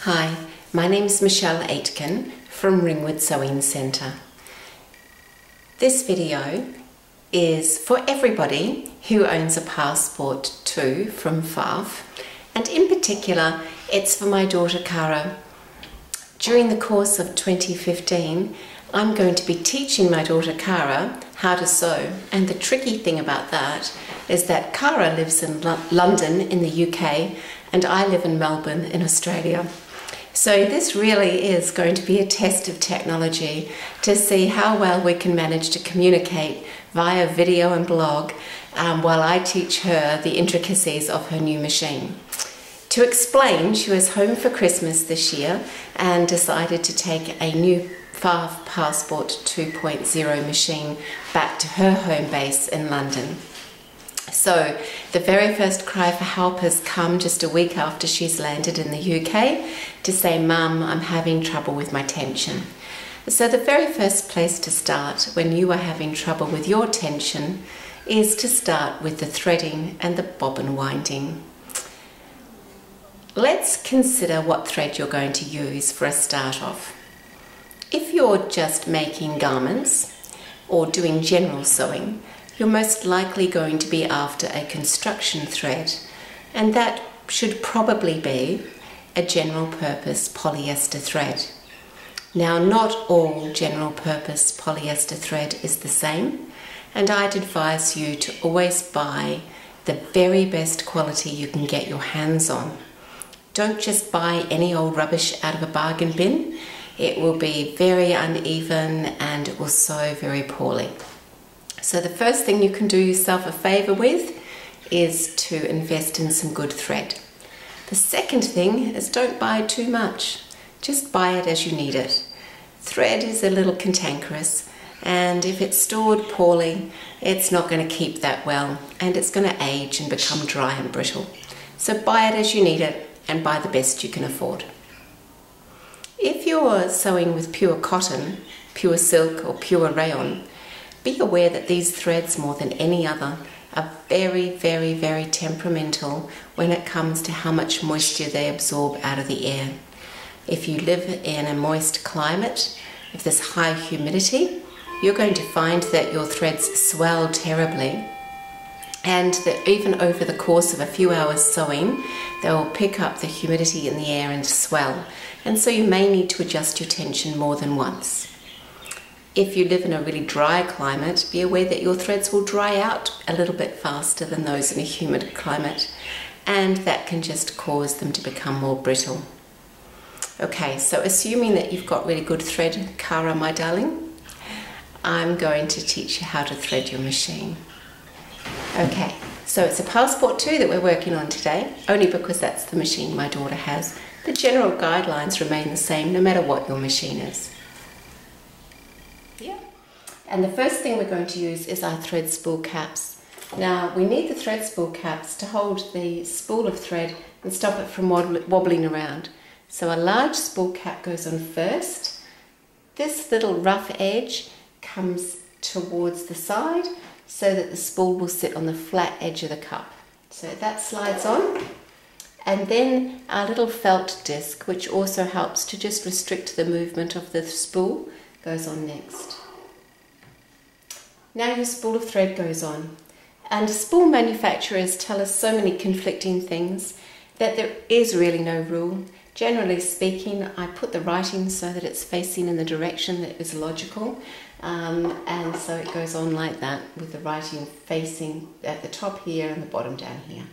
Hi, my name is Michelle Aitken from Ringwood Sewing Centre. This video is for everybody who owns a passport too from Pfaff, and in particular it's for my daughter Cara. During the course of 2015 I'm going to be teaching my daughter Cara how to sew, and the tricky thing about that is that Cara lives in London in the UK and I live in Melbourne in Australia. So this really is going to be a test of technology to see how well we can manage to communicate via video and blog while I teach her the intricacies of her new machine. To explain, she was home for Christmas this year and decided to take a new Pfaff Passport 2.0 machine back to her home base in London. So the very first cry for help has come just a week after she's landed in the UK to say, "Mum, I'm having trouble with my tension." So the very first place to start when you are having trouble with your tension is to start with the threading and the bobbin winding. Let's consider what thread you're going to use for a start off. If you're just making garments or doing general sewing, you're most likely going to be after a construction thread, and that should probably be a general purpose polyester thread. Now, not all general purpose polyester thread is the same, and I'd advise you to always buy the very best quality you can get your hands on. Don't just buy any old rubbish out of a bargain bin. It will be very uneven and it will sew very poorly. So the first thing you can do yourself a favour with is to invest in some good thread. The second thing is don't buy too much. Just buy it as you need it. Thread is a little cantankerous, and if it's stored poorly, it's not going to keep that well, and it's going to age and become dry and brittle. So buy it as you need it and buy the best you can afford. If you're sewing with pure cotton, pure silk or pure rayon, be aware that these threads, more than any other, are very, very, very temperamental when it comes to how much moisture they absorb out of the air. If you live in a moist climate, if there's high humidity, you're going to find that your threads swell terribly, and that even over the course of a few hours sewing, they will pick up the humidity in the air and swell, and so you may need to adjust your tension more than once. If you live in a really dry climate, be aware that your threads will dry out a little bit faster than those in a humid climate, and that can just cause them to become more brittle. Okay, so assuming that you've got really good thread, Cara, my darling, I'm going to teach you how to thread your machine. Okay, so it's a Passport 2 that we're working on today, only because that's the machine my daughter has. The general guidelines remain the same no matter what your machine is. And the first thing we're going to use is our thread spool caps. Now, we need the thread spool caps to hold the spool of thread and stop it from wobbling around. So a large spool cap goes on first. This little rough edge comes towards the side so that the spool will sit on the flat edge of the cup. So that slides on. And then our little felt disc, which also helps to just restrict the movement of the spool, goes on next. Now your spool of thread goes on, and spool manufacturers tell us so many conflicting things that there is really no rule. Generally speaking, I put the writing so that it's facing in the direction that is logical, and so it goes on like that with the writing facing at the top here and the bottom down here.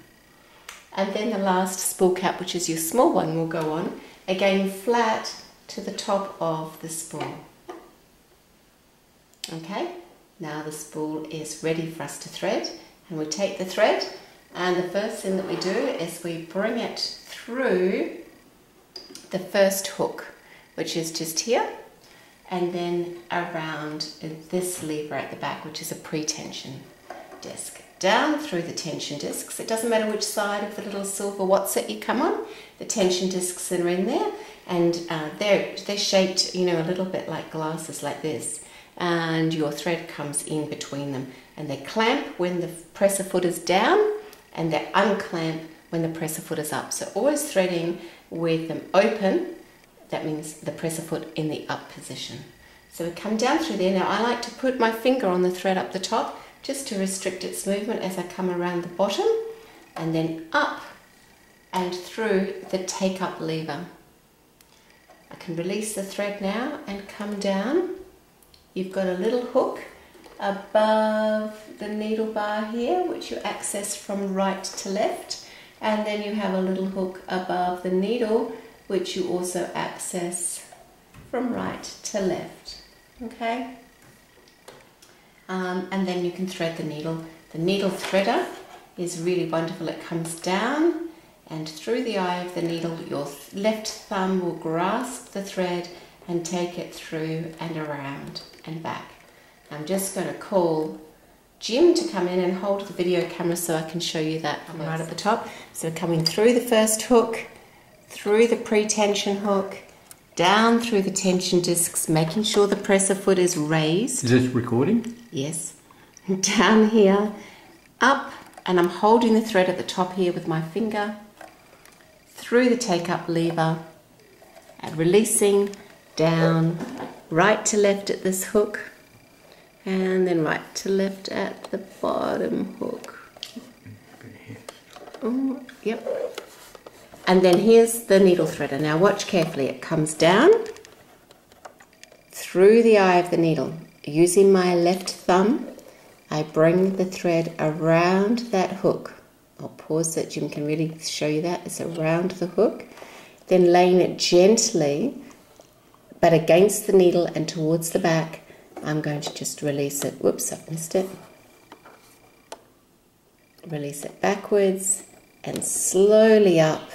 And then the last spool cap, which is your small one, will go on, again flat to the top of the spool. Okay? Now the spool is ready for us to thread, and we take the thread, and the first thing that we do is we bring it through the first hook, which is just here, and then around this lever at the back, which is a pre-tension disc. Down through the tension discs. It doesn't matter which side of the little silver Watset you come on, the tension discs are in there, and they're shaped, you know, a little bit like glasses like this. And your thread comes in between them, and they clamp when the presser foot is down and they unclamp when the presser foot is up. So always threading with them open. That means the presser foot in the up position. So we come down through there. Now I like to put my finger on the thread up the top just to restrict its movement as I come around the bottom, and then up and through the take up lever. I can release the thread now and come down. You've got a little hook above the needle bar here, which you access from right to left, and then you have a little hook above the needle, which you also access from right to left. Okay, and then you can thread the needle. The needle threader is really wonderful. It comes down, and through the eye of the needle, your left thumb will grasp the thread and take it through and around and back. I'm just going to call Jim to come in and hold the video camera so I can show you that from right at the top. So coming through the first hook, through the pre-tension hook, down through the tension discs, making sure the presser foot is raised. Is this recording? Yes. Down here, up, and I'm holding the thread at the top here with my finger, through the take-up lever, and releasing, down, right to left at this hook, and then right to left at the bottom hook. Oh, yep. And then here's the needle threader. Now watch carefully. It comes down through the eye of the needle. Using my left thumb, I bring the thread around that hook. I'll pause so that Jim can really show you that. It's around the hook. Then laying it gently, but against the needle and towards the back, I'm going to just release it. Whoops, I've missed it. Release it backwards and slowly up.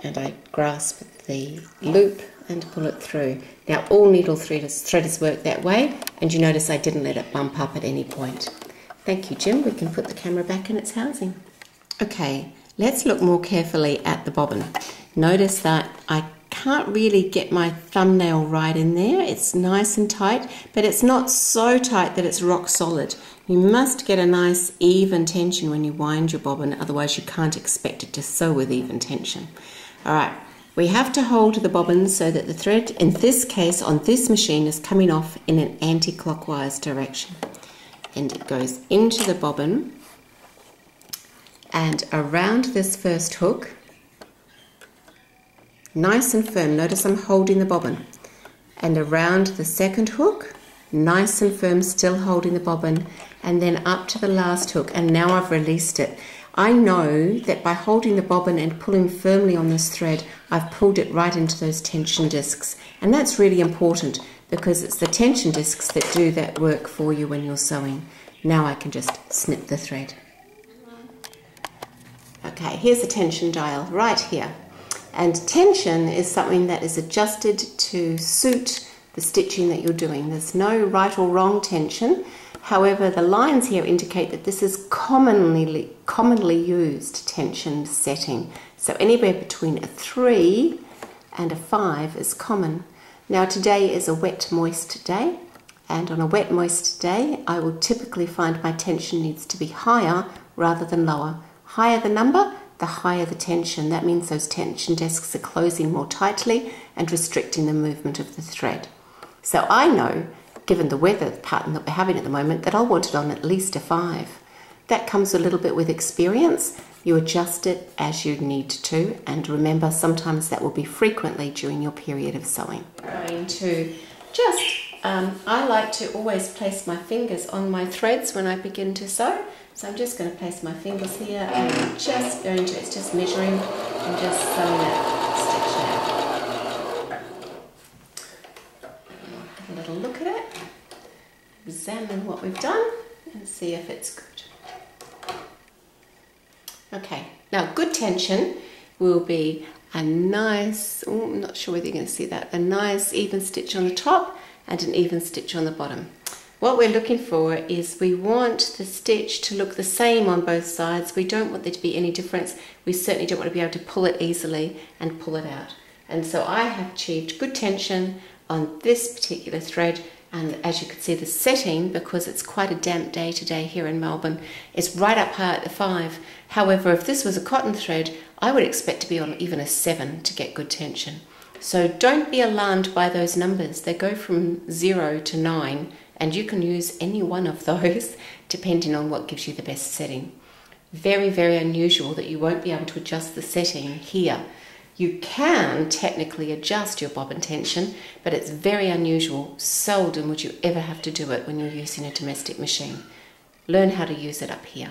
And I grasp the loop and pull it through. Now all needle threaders work that way, and you notice I didn't let it bump up at any point. Thank you, Jim. We can put the camera back in its housing. Okay, let's look more carefully at the bobbin. Notice that I can't really get my thumbnail right in there. It's nice and tight, but it's not so tight that it's rock solid. You must get a nice even tension when you wind your bobbin, otherwise you can't expect it to sew with even tension. All right, we have to hold the bobbin so that the thread, in this case on this machine, is coming off in an anti-clockwise direction. And it goes into the bobbin and around this first hook, nice and firm. Notice I'm holding the bobbin. And around the second hook, nice and firm, still holding the bobbin, and then up to the last hook, and now I've released it. I know that by holding the bobbin and pulling firmly on this thread, I've pulled it right into those tension discs, and that's really important because it's the tension discs that do that work for you when you're sewing. Now I can just snip the thread. Okay, here's the tension dial right here, and tension is something that is adjusted to suit the stitching that you're doing. There's no right or wrong tension. However, the lines here indicate that this is commonly used tension setting. So anywhere between a 3 and a 5 is common. Now today is a wet, moist day, and on a wet, moist day, I will typically find my tension needs to be higher rather than lower. Higher the number, the higher the tension. That means those tension discs are closing more tightly and restricting the movement of the thread. So I know, given the weather pattern that we're having at the moment, that I'll want it on at least a 5. That comes a little bit with experience. You adjust it as you need to, and remember, sometimes that will be frequently during your period of sewing. I'm going to just, I like to always place my fingers on my threads when I begin to sew. So I'm just going to place my fingers here, and I'm just going to, it's just measuring and just sewing that stitch now. Have a little look at it, examine what we've done, and see if it's good. Okay, now good tension will be a nice, I'm not sure whether you're going to see that, a nice even stitch on the top and an even stitch on the bottom. What we're looking for is we want the stitch to look the same on both sides. We don't want there to be any difference. We certainly don't want to be able to pull it easily and pull it out. And so I have achieved good tension on this particular thread And as you can see, the setting, because it's quite a damp day today here in Melbourne, is right up high at the 5. However, if this was a cotton thread, I would expect to be on even a 7 to get good tension. So don't be alarmed by those numbers. They go from 0 to 9, and you can use any one of those depending on what gives you the best setting. Very, very unusual that you won't be able to adjust the setting here. You can technically adjust your bobbin tension, but it's very unusual. Seldom would you ever have to do it when you're using a domestic machine. Learn how to use it up here.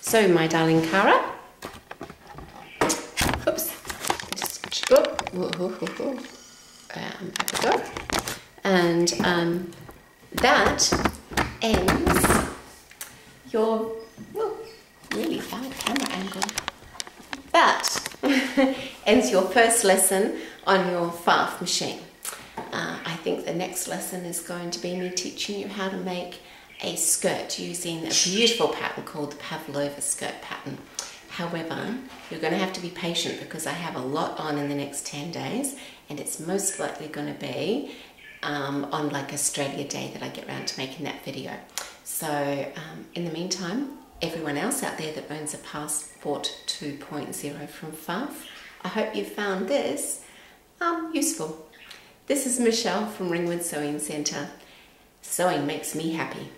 So my darling Cara, oops, just, back we go. And that ends your, really bad camera angle. That ends your first lesson on your Pfaff machine. I think the next lesson is going to be me teaching you how to make a skirt using a beautiful pattern called the Pavlova skirt pattern. However, you're going to have to be patient because I have a lot on in the next 10 days, and it's most likely going to be on like Australia Day that I get around to making that video. So in the meantime, everyone else out there that owns a Passport 2.0 from Pfaff, I hope you found this useful. This is Michelle from Ringwood Sewing Centre. Sewing makes me happy.